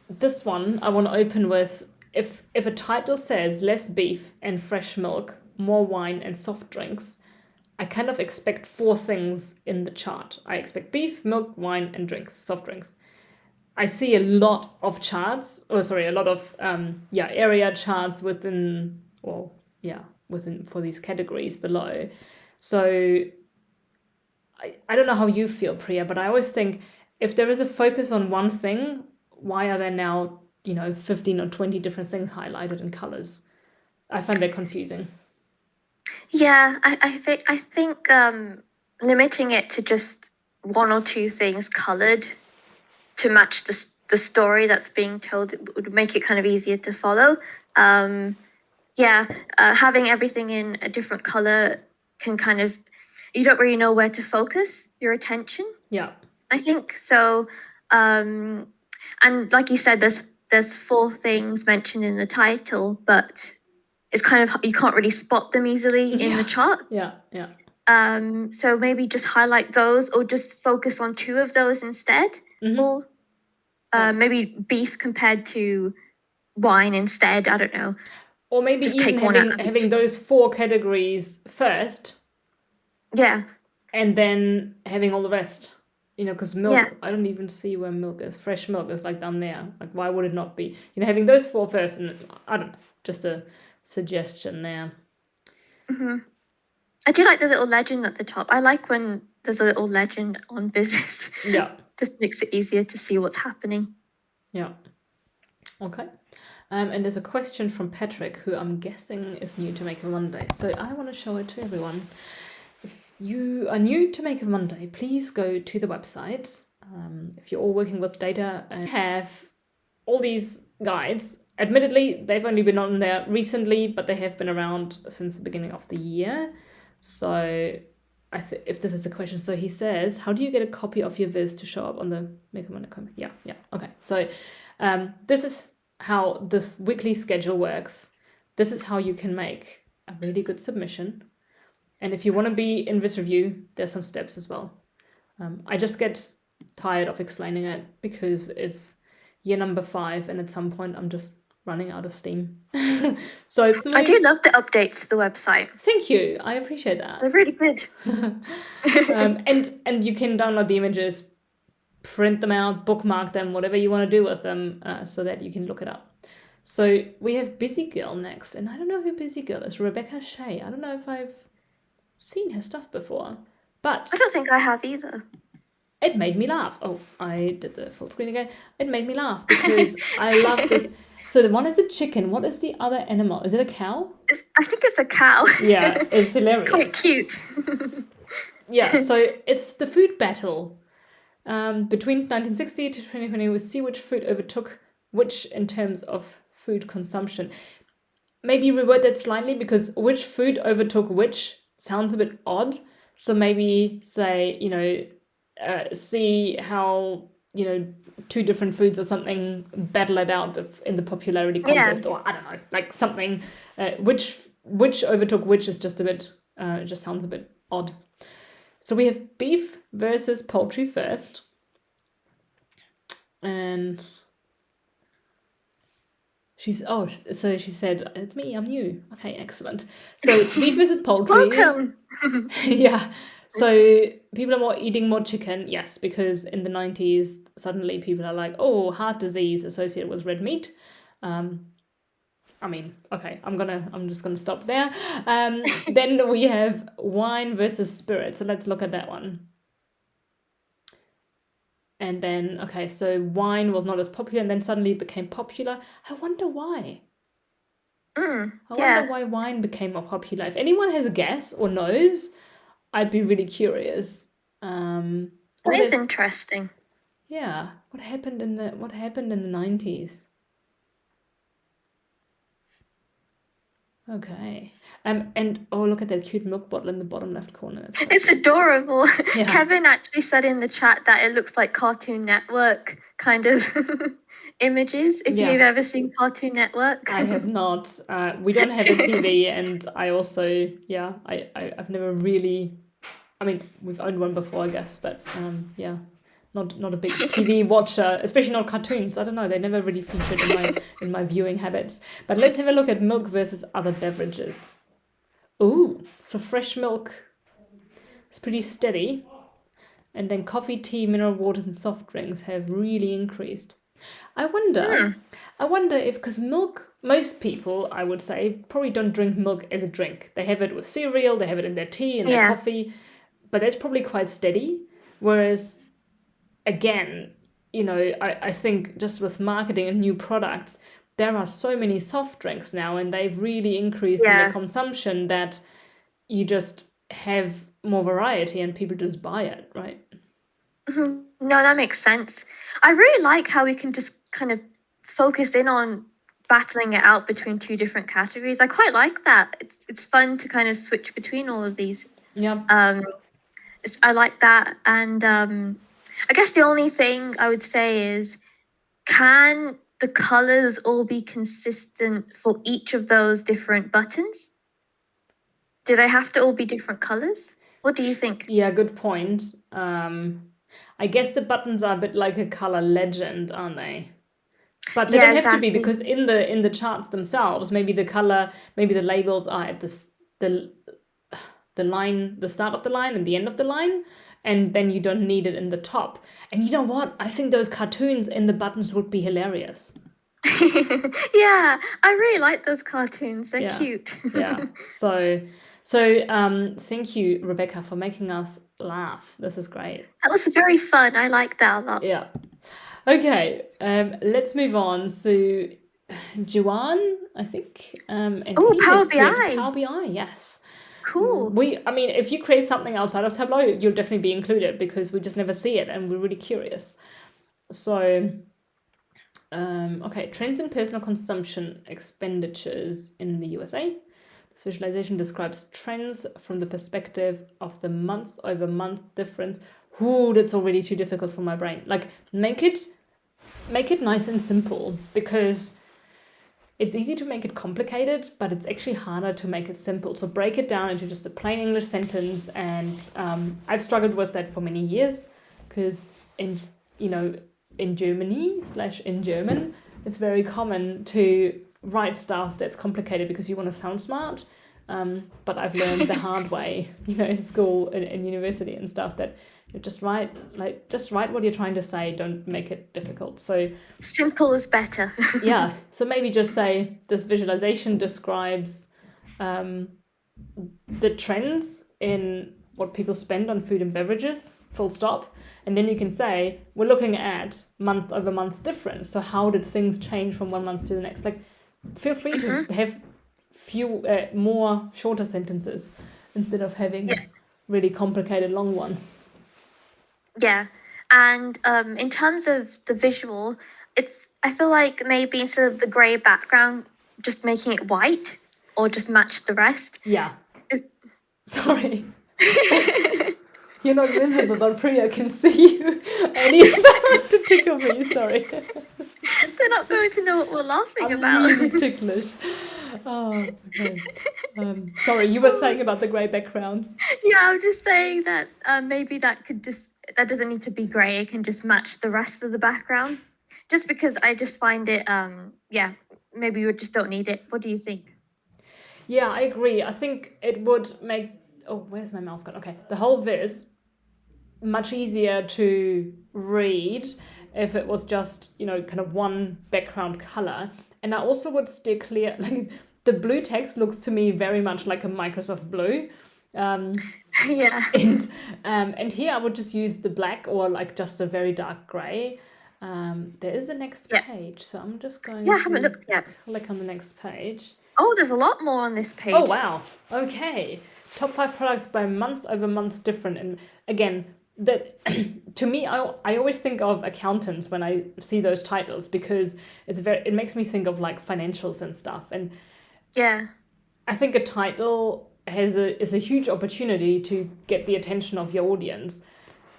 this one I want to open with, if a title says less beef and fresh milk, more wine and soft drinks, I kind of expect 4 things in the chart. I expect beef, milk, wine, and drinks, soft drinks. I see a lot of charts, a lot of area charts within for these categories below. So I don't know how you feel, Priya, but I always think if there is a focus on one thing, why are there now 15 or 20 different things highlighted in colors? I find that confusing. Yeah, I think limiting it to just 1 or 2 things colored to match the story that's being told would make it kind of easier to follow. Having everything in a different color can kind of, you don't really know where to focus your attention. Yeah. I think so. And like you said, there's 4 things mentioned in the title, but it's kind of, you can't really spot them easily in the chart. Yeah. So maybe just highlight those or just focus on 2 of those instead. Or maybe beef compared to wine instead. I don't know. Or maybe Just even having those 4 categories first. Yeah. And then having all the rest. Because milk, I don't even see where milk is. Fresh milk is like down there. Like, why would it not be? Having those 4 first, and I don't know, just a suggestion there. I do like the little legend at the top. I like when there's a little legend on business. Yeah. Just makes it easier to see what's happening. Yeah. Okay. And there's a question from Patrick, who I'm guessing is new to Make a Monday. So I want to show it to everyone. If you are new to Make a Monday, please go to the website. If you're all working with data and have all these guides, admittedly, they've only been on there recently, but they have been around since the beginning of the year. So if this is a question, so he says, how do you get a copy of your viz to show up on the Make a Monday comment? Yeah. Okay. So this is how this weekly schedule works. This is how you can make a really good submission. And if you want to be in this review, there's some steps as well. I just get tired of explaining it because it's year number 5 and at some point I'm just running out of steam. So I do love the updates to the website. Thank you. I appreciate that. They're really good. And you can download the images, print them out, bookmark them, whatever you want to do with them, so that you can look it up. So we have Busy Girl next, and I don't know who Busy Girl is. Rebecca Shea. I don't know if I've seen her stuff before, but I don't think I have either. it made me laugh. Oh, I did the full screen again. It made me laugh because I love this. So the one is a chicken. What is the other animal? Is it a cow? I think it's a cow. Yeah, it's hilarious. It's quite cute. Yeah, so it's the food battle. Between 1960 to 2020, we see which food overtook which in terms of food consumption. Maybe reword that slightly, because which food overtook which sounds a bit odd. So maybe say, see how, 2 different foods or something battle it out in the popularity contest, or I don't know, like something, which overtook which is just a bit, it just sounds a bit odd. So we have beef versus poultry first. And so she said, it's me, I'm new. Okay, excellent. So beef versus poultry. Welcome. Yeah. So people are eating more chicken, yes, because in the 90s, suddenly people are like, oh, heart disease associated with red meat. Okay, I'm just gonna stop there. Then we have wine versus spirit. So let's look at that one. And then, okay, so wine was not as popular, and then suddenly it became popular. I wonder why. I wonder why wine became more popular. If anyone has a guess or knows, I'd be really curious. That is interesting. Yeah, what happened in the 90s? Okay. And oh, look at that cute milk bottle in the bottom left corner. It's adorable. Yeah. Kevin actually said in the chat that it looks like Cartoon Network kind of images. If you've ever seen Cartoon Network. I have not. We don't have a TV, and I also, I've never really. I mean, we've owned one before, I guess, but not a big TV watcher, especially not cartoons. I don't know, they never really featured in my viewing habits. But let's have a look at milk versus other beverages. Ooh, so fresh milk is pretty steady. And then coffee, tea, mineral waters, and soft drinks have really increased. I wonder if, because milk, most people, I would say, probably don't drink milk as a drink. They have it with cereal, they have it in their tea and their coffee, but that's probably quite steady. Whereas, again, I think just with marketing and new products, there are so many soft drinks now, and they've really increased in their consumption that you just have more variety and people just buy it, right? Mm-hmm. No, that makes sense. I really like how we can just kind of focus in on battling it out between 2 different categories. I quite like that. It's fun to kind of switch between all of these. Yeah. I like that. And I guess the only thing I would say is, can the colors all be consistent for each of those different buttons? Do they have to all be different colors? What do you think? Yeah, good point. I guess the buttons are a bit like a color legend, aren't they? But they don't have to be, because in the charts themselves, maybe the labels are at the line, the start of the line and the end of the line, and then you don't need it in the top. And you know what? I think those cartoons in the buttons would be hilarious. Yeah, I really like those cartoons. They're cute. Yeah. So thank you, Rebecca, for making us laugh. This is great. That was very fun. I like that a lot. Yeah. Okay. Let's move on. So Juwan, I think. And Power BI. Power BI, yes. Cool. If you create something outside of Tableau, you'll definitely be included, because we just never see it and we're really curious. So, okay, trends in personal consumption expenditures in the USA. This visualization describes trends from the perspective of the month-over-month difference. Ooh, that's already too difficult for my brain. Like, make it nice and simple, because it's easy to make it complicated, but it's actually harder to make it simple. So break it down into just a plain English sentence. And I've struggled with that for many years, because in you know in Germany/in German, it's very common to write stuff that's complicated because you want to sound smart. But I've learned the hard way, in school and in university and stuff, that you just write what you're trying to say. Don't make it difficult. So Simple is better. yeah, so maybe just say this visualization describes the trends in what people spend on food and beverages, full stop. And then you can say, we're looking at month over month difference. So how did things change from one month to the next? Like, feel free to have more shorter sentences instead of having really complicated long ones. Yeah. And in terms of the visual, I feel like maybe instead of the grey background, just making it white or just match the rest. Yeah. Just- Sorry. You're not visible, but Priya can see you. And you have to tickle me, sorry. They're not going to know what we're laughing I'm about. really ticklish. Oh, okay. Sorry, you were saying about the grey background. Yeah, I was just saying that maybe that doesn't need to be grey. It can just match the rest of the background. Just because I just find it, maybe you just don't need it. What do you think? Yeah, I agree. I think it would make... Oh, where's my mouse gone? Okay, the whole viz much easier to read if it was just, kind of one background color. And I also would steer clear... Like, the blue text looks to me very much like a Microsoft Blue. Yeah. And here I would just use the black or like just a very dark grey. There is a next page, so I'm just going I haven't looked yet. click on the next page. Oh, there's a lot more on this page. Oh, wow. Okay. Top 5 products by months over months different. And again, that to me, I always think of accountants when I see those titles, because it makes me think of like financials and stuff. And yeah, I think a title is a huge opportunity to get the attention of your audience.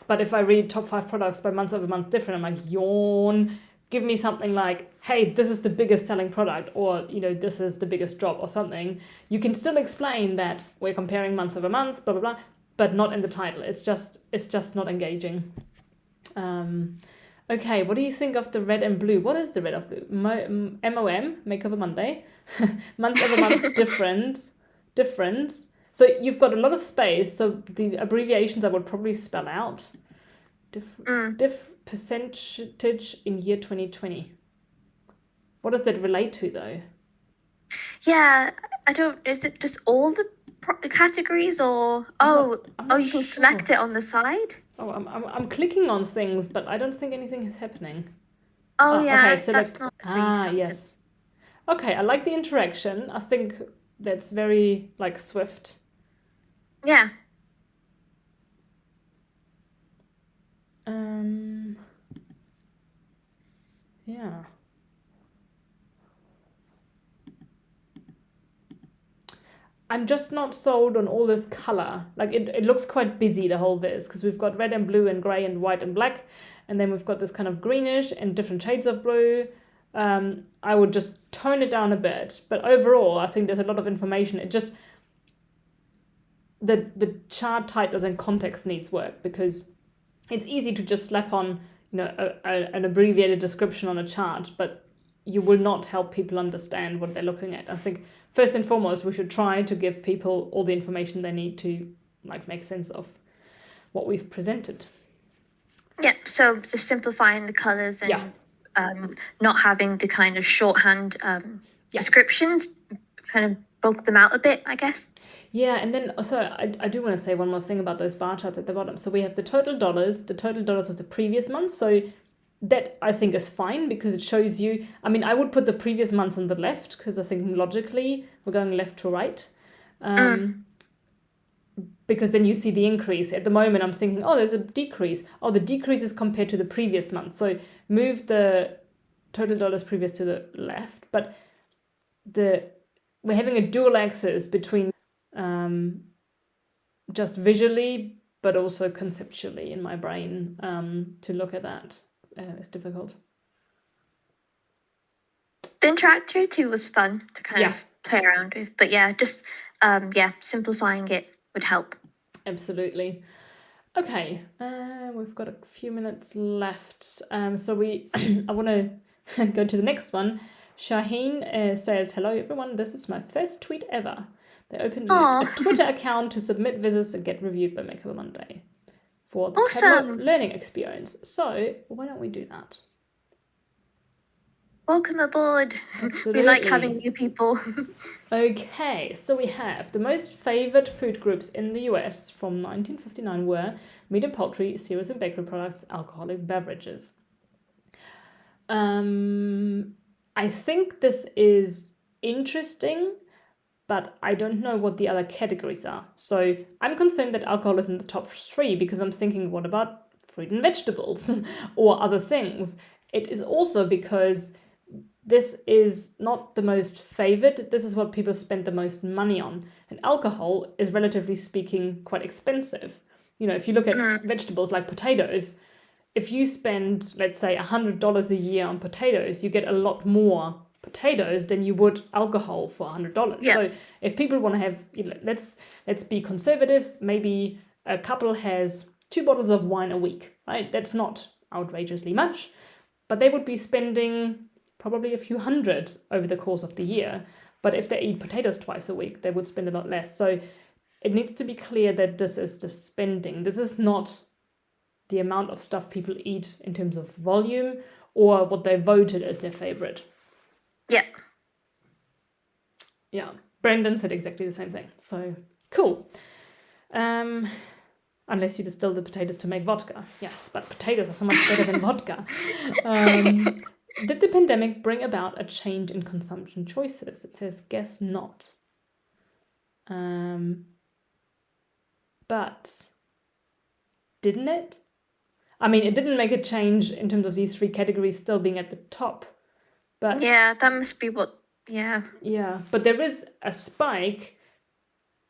But if I read top 5 products by months over months different, I'm like, yawn. Give me something like, hey, this is the biggest selling product, or, this is the biggest drop or something. You can still explain that we're comparing months over months, blah, blah, blah, but not in the title. It's just not engaging. Okay, what do you think of the red and blue? What is the red of blue? MOM, Make Over Monday. Month over month difference. So you've got a lot of space, so the abbreviations I would probably spell out. Percentage in year 2020. What does that relate to, though? Yeah, is it just all the categories, or I'm not you can select it on the side? Oh, I'm clicking on things, but I don't think anything is happening. Oh, yeah, okay, select. that's not Yes. Okay, I like the interaction. I think that's very like swift. Yeah. Yeah. I'm just not sold on all this color. Like it looks quite busy, the whole viz, because we've got red and blue and gray and white and black, and then we've got this kind of greenish and different shades of blue. I would just tone it down a bit, but overall I think there's a lot of information. It just the chart titles and context needs work, because it's easy to just slap on an abbreviated description on a chart, but you will not help people understand what they're looking at. I think first and foremost we should try to give people all the information they need to like make sense of what we've presented. Yeah, so just simplifying the colors and not having the kind of shorthand descriptions, kind of bulk them out a bit, I guess. Yeah, and then also I do want to say one more thing about those bar charts at the bottom. So we have the total dollars of the previous month. So that I think is fine, because it shows you, I mean, I would put the previous months on the left, because I think logically we're going left to right. Because then you see the increase. At the moment I'm thinking, oh, there's a decrease. Oh, the decrease is compared to the previous month. So move the total dollars previous to the left. But we're having a dual axis between just visually, but also conceptually in my brain. To look at that is difficult. The interactor too was fun to kind of play around with, but just simplifying it would help. Absolutely. Okay, we've got a few minutes left. So I want to go to the next one. Shaheen says, "Hello everyone, this is my first tweet ever. They opened a Twitter account to submit visits and get reviewed by Makeover Monday for the Tableau learning experience. So why don't we do that?" Welcome aboard. Absolutely. We like having new people. Okay, so we have the most favored food groups in the US from 1959 were meat and poultry, cereals and bakery products, alcoholic beverages. I think this is interesting, but I don't know what the other categories are. So I'm concerned that alcohol is in the top 3 because I'm thinking, what about fruit and vegetables or other things? It is also because this is not the most favored. This is what people spend the most money on. And alcohol is, relatively speaking, quite expensive. If you look at vegetables like potatoes, if you spend, let's say, $100 a year on potatoes, you get a lot more potatoes than you would alcohol for $100. Yeah. So if people want to have, let's be conservative, maybe a couple has 2 bottles of wine a week, right? That's not outrageously much, but they would be spending probably a few hundred over the course of the year. But if they eat potatoes twice a week, they would spend a lot less. So it needs to be clear that this is the spending. This is not the amount of stuff people eat in terms of volume or what they voted as their favorite. Yeah. Yeah. Brendan said exactly the same thing. So cool. Unless you distill the potatoes to make vodka. Yes, but potatoes are so much better than vodka. Did the pandemic bring about a change in consumption choices? It says, guess not. But didn't it? I mean, it didn't make a change in terms of these 3 categories still being at the top. But yeah, that must be what, yeah. Yeah, but there is a spike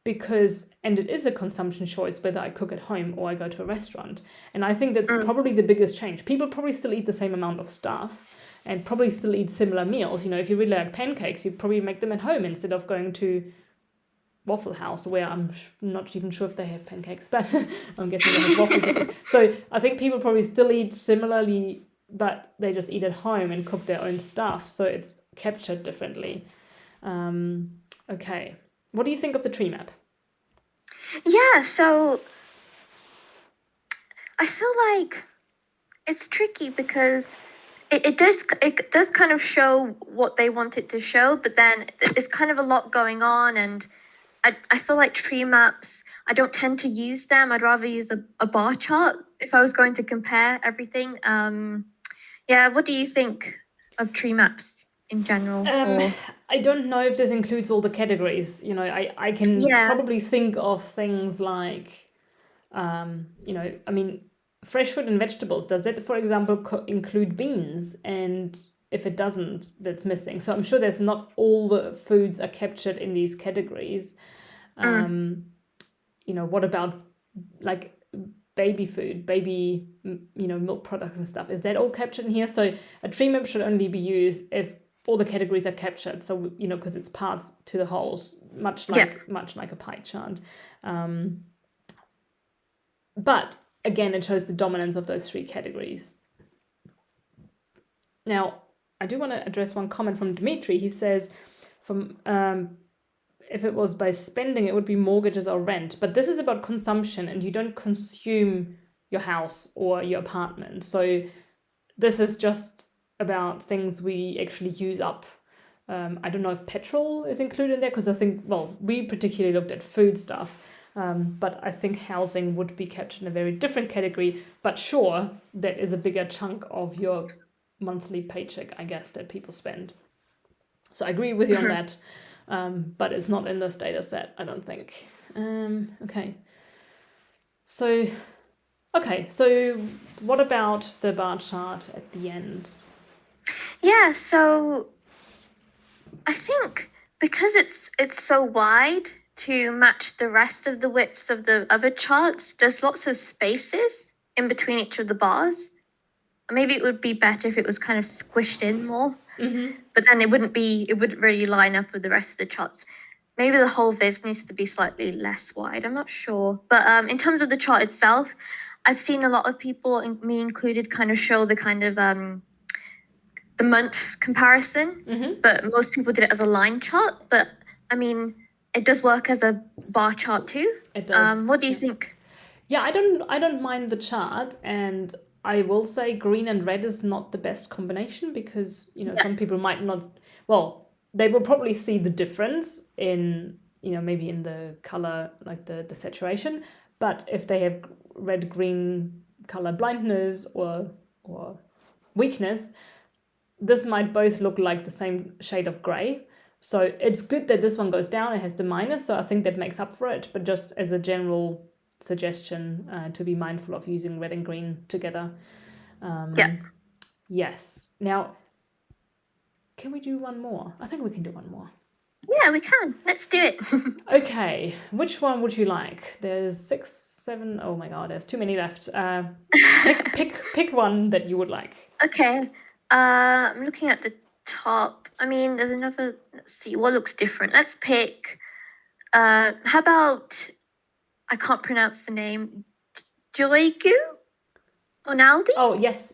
because, and it is a consumption choice whether I cook at home or I go to a restaurant. And I think that's probably the biggest change. People probably still eat the same amount of stuff and probably still eat similar meals. If you really like pancakes, you probably make them at home instead of going to Waffle House, where I'm not even sure if they have pancakes, but I'm guessing they have waffles. So I think people probably still eat similarly, but they just eat at home and cook their own stuff. So it's captured differently. Okay. What do you think of the tree map? Yeah, so I feel like it's tricky because it does kind of show what they want it to show, but then there's kind of a lot going on, and I feel like tree maps, I don't tend to use them. I'd rather use a bar chart if I was going to compare everything. Yeah, what do you think of tree maps in general? I don't know if this includes all the categories. I can probably think of things like, I mean, fresh fruit and vegetables. Does that, for example, include beans? And if it doesn't, that's missing. So I'm sure there's not all the foods are captured in these categories. What about like baby food, baby, milk products and stuff? Is that all captured in here? So a tree map should only be used if all the categories are captured. So, because it's parts to the wholes, much like a pie chart. But again, it shows the dominance of those 3 categories. Now, I do want to address one comment from Dimitri. He says, if it was by spending, it would be mortgages or rent. But this is about consumption, and you don't consume your house or your apartment. So this is just about things we actually use up. I don't know if petrol is included in there, because I think, we particularly looked at food stuff. But I think housing would be captured in a very different category. But sure, that is a bigger chunk of your monthly paycheck, I guess, that people spend. So I agree with you on that. But it's not in this data set, I don't think. Okay. So what about the bar chart at the end? Yeah, so I think because it's so wide to match the rest of the widths of the other charts, there's lots of spaces in between each of the bars. Maybe it would be better if it was kind of squished in more, but then it wouldn't really line up with the rest of the charts. maybe the whole viz needs to be slightly less wide. I'm not sure. But in terms of the chart itself, I've seen a lot of people, me included, kind of show the kind of the month comparison, but most people did it as a line chart. But I mean, it does work as a bar chart too. It does. What do you think? Yeah, I don't mind the chart, and I will say green and red is not the best combination because, some people might not, well, they will probably see the difference in, maybe in the color, like the saturation, but if they have red green color blindness or weakness, this might both look like the same shade of gray. So it's good that this one goes down, it has the minus, so I think that makes up for it, but just as a general suggestion to be mindful of using red and green together. Yes. Now, can we do one more? I think we can do one more. Yeah, we can. Let's do it. Okay. Which one would you like? There's 6, 7. Oh my God, there's too many left. Pick one that you would like. Okay. I'm looking at the top. I mean, there's another. Let's see what looks different. Let's pick. How about? I can't pronounce the name. Joigu? Onaldi? Oh, yes.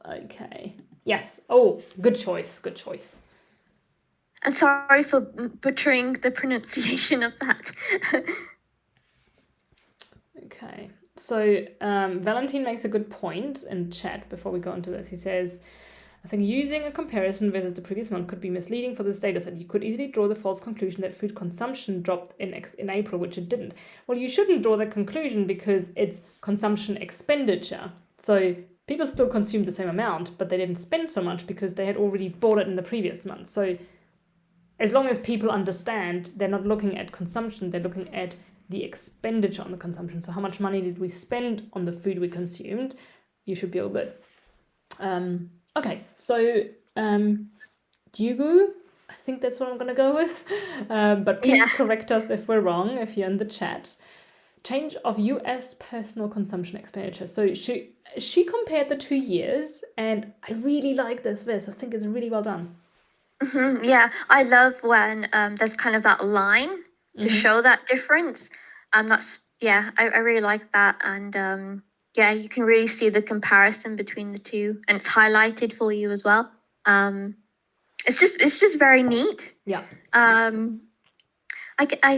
Okay. Yes. Oh, good choice. I'm sorry for butchering the pronunciation of that. Okay. So Valentin makes a good point in chat before we go into this. He says, I think using a comparison versus the previous month could be misleading for this data set. You could easily draw the false conclusion that food consumption dropped in April, which it didn't. Well, you shouldn't draw that conclusion because it's consumption expenditure. So people still consumed the same amount, but they didn't spend so much because they had already bought it in the previous month. So as long as people understand, they're not looking at consumption, they're looking at the expenditure on the consumption. So how much money did we spend on the food we consumed? You should be all good. Okay, so Jugu, I think that's what I'm going to go with. But please correct us if we're wrong, if you're in the chat. Change of US personal consumption expenditure. So she compared the 2 years, and I really like this viz. I think it's really well done. Yeah, I love when there's kind of that line to show that difference. I really like that. And you can really see the comparison between the two, and it's highlighted for you as well. It's just very neat. Yeah. I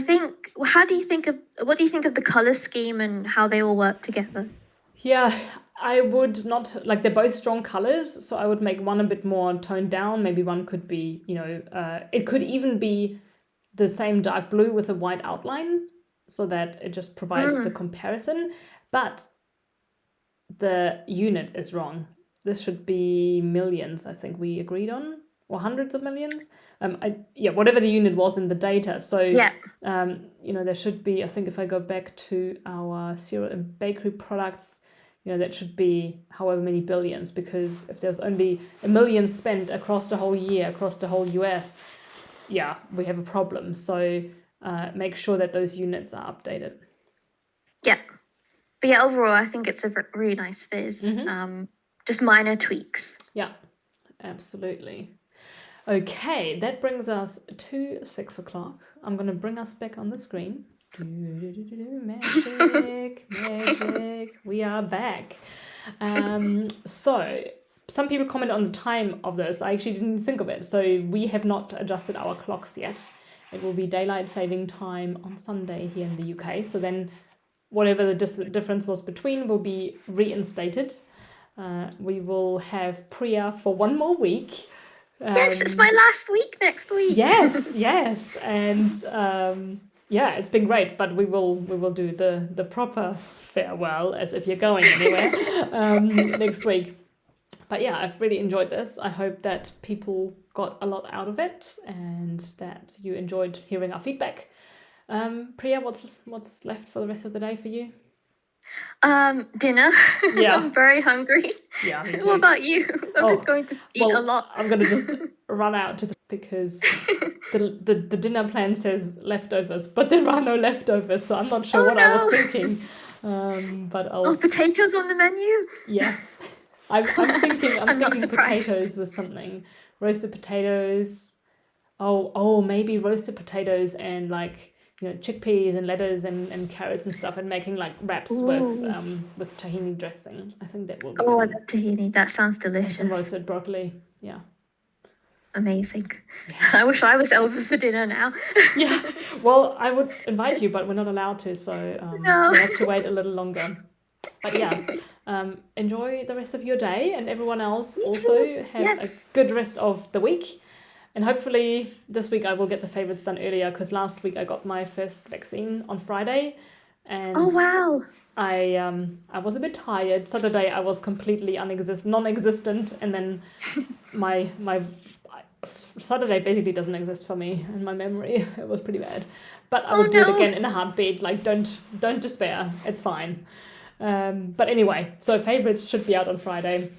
think. What do you think of the color scheme and how they all work together? Yeah, I would not, like, they're both strong colors, so I would make one a bit more toned down. Maybe one could be, it could even be the same dark blue with a white outline so that it just provides the comparison. But the unit is wrong. This should be millions, I think we agreed on, or hundreds of millions. Whatever the unit was in the data. So, there should be, I think if I go back to our cereal and bakery products, that should be however many billions, because if there's only 1 million spent across the whole year, across the whole US, we have a problem. So make sure that those units are updated. Yeah. But overall, I think it's a really nice viz. Just minor tweaks. Yeah, absolutely. Okay, that brings us to 6 o'clock. I'm going to bring us back on the screen. Magic, we are back. So some people commented on the time of this. I actually didn't think of it. So we have not adjusted our clocks yet. It will be daylight saving time on Sunday here in the UK. So then whatever the difference was between will be reinstated. We will have Priya for one more week. Yes, it's my last week next week. Yes. And it's been great, but we will do the proper farewell as if you're going anywhere next week. But I've really enjoyed this. I hope that people got a lot out of it and that you enjoyed hearing our feedback. Priya, what's left for the rest of the day for you? Dinner. Yeah. I'm very hungry. Yeah, me too. What about you? I'm just going to eat a lot. I'm going to just run out because the dinner plan says leftovers, but there are no leftovers, so I'm not sure what I was thinking. But I'll... potatoes on the menu? Yes. I'm thinking surprised. potatoes with something. Roasted potatoes. maybe roasted potatoes and like, chickpeas and lettuce and carrots and stuff, and making like wraps with tahini dressing. I think that will be Oh, I good. love tahini. That sounds And some delicious. roasted broccoli. Yeah. Amazing. Yes. I wish I was over for dinner now. Yeah. Well, I would invite you, but we're not allowed to, so No. we'll have to wait a little longer. But yeah, enjoy the rest of your day, and everyone else also have a good rest of the week. And hopefully this week I will get the favorites done earlier, because last week I got my first vaccine on Friday, and Oh, wow. I was a bit tired. Saturday I was completely non-existent, and then my Saturday basically doesn't exist for me in my memory. It was pretty bad, but I would do it again in a heartbeat. Like, don't despair. It's fine. But anyway, so favorites should be out on Friday,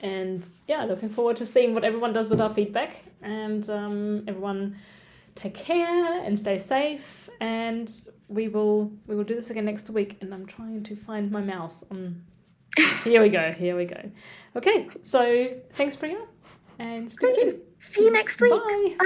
and yeah, looking forward to seeing what everyone does with our feedback. And everyone, take care and stay safe. And we will do this again next week. And I'm trying to find my mouse. Here we go. Okay, so thanks, Priya, and speak soon. See you next week. Bye. Bye.